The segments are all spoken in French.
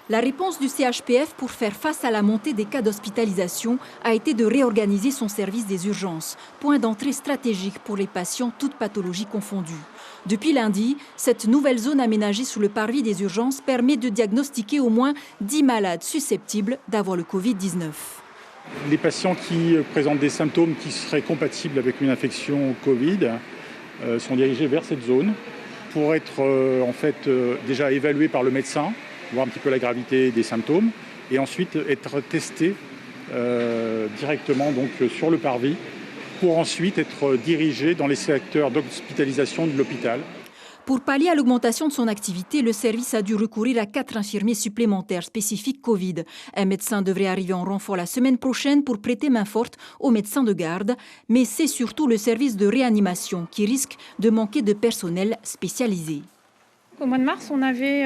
La réponse du CHPF pour faire face à la montée des cas d'hospitalisation a été de réorganiser son service des urgences, point d'entrée stratégique pour les patients, toutes pathologies confondues. Depuis lundi, cette nouvelle zone aménagée sous le parvis des urgences permet de diagnostiquer au moins 10 malades susceptibles d'avoir le Covid-19. Les patients qui présentent des symptômes qui seraient compatibles avec une infection au Covid sont dirigés vers cette zone pour être déjà évalués par le médecin, voir un petit peu la gravité des symptômes, et ensuite être testés directement sur le parvis pour ensuite être dirigés dans les secteurs d'hospitalisation de l'hôpital. Pour pallier à l'augmentation de son activité, le service a dû recourir à 4 infirmiers supplémentaires spécifiques Covid. Un médecin devrait arriver en renfort la semaine prochaine pour prêter main forte aux médecins de garde. Mais c'est surtout le service de réanimation qui risque de manquer de personnel spécialisé. Au mois de mars, on avait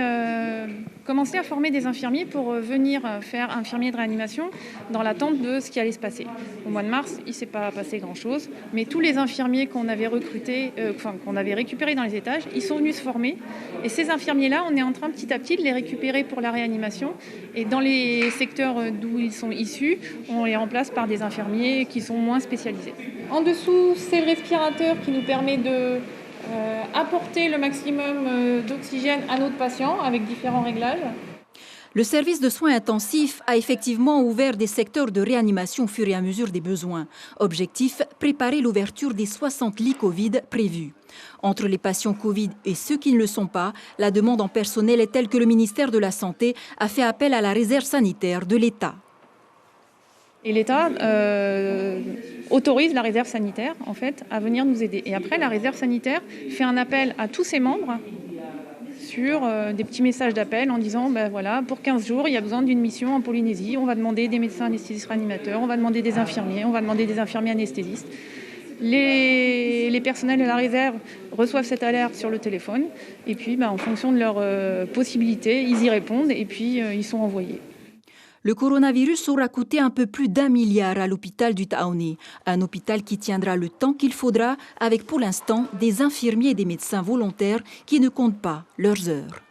commencé à former des infirmiers pour venir faire infirmier de réanimation dans l'attente de ce qui allait se passer. Au mois de mars, il ne s'est pas passé grand-chose, mais tous les infirmiers qu'on avait recrutés, qu'on avait récupérés dans les étages, ils sont venus se former. Et ces infirmiers-là, on est en train petit à petit de les récupérer pour la réanimation. Et dans les secteurs d'où ils sont issus, on les remplace par des infirmiers qui sont moins spécialisés. En dessous, c'est le respirateur qui nous permet de apporter le maximum d'oxygène à notre patient avec différents réglages. Le service de soins intensifs a effectivement ouvert des secteurs de réanimation au fur et à mesure des besoins. Objectif, préparer l'ouverture des 60 lits Covid prévus. Entre les patients Covid et ceux qui ne le sont pas, la demande en personnel est telle que le ministère de la Santé a fait appel à la réserve sanitaire de l'État. Et l'État autorise la réserve sanitaire à venir nous aider. Et après, la réserve sanitaire fait un appel à tous ses membres sur des petits messages d'appel en disant voilà, pour 15 jours, il y a besoin d'une mission en Polynésie. On va demander des médecins anesthésistes réanimateurs, on va demander des infirmiers, on va demander des infirmiers anesthésistes. Les personnels de la réserve reçoivent cette alerte sur le téléphone et puis en fonction de leurs possibilités, ils y répondent et puis ils sont envoyés. Le coronavirus aura coûté un peu plus d'1 milliard à l'hôpital du Taoné. Un hôpital qui tiendra le temps qu'il faudra avec pour l'instant des infirmiers et des médecins volontaires qui ne comptent pas leurs heures.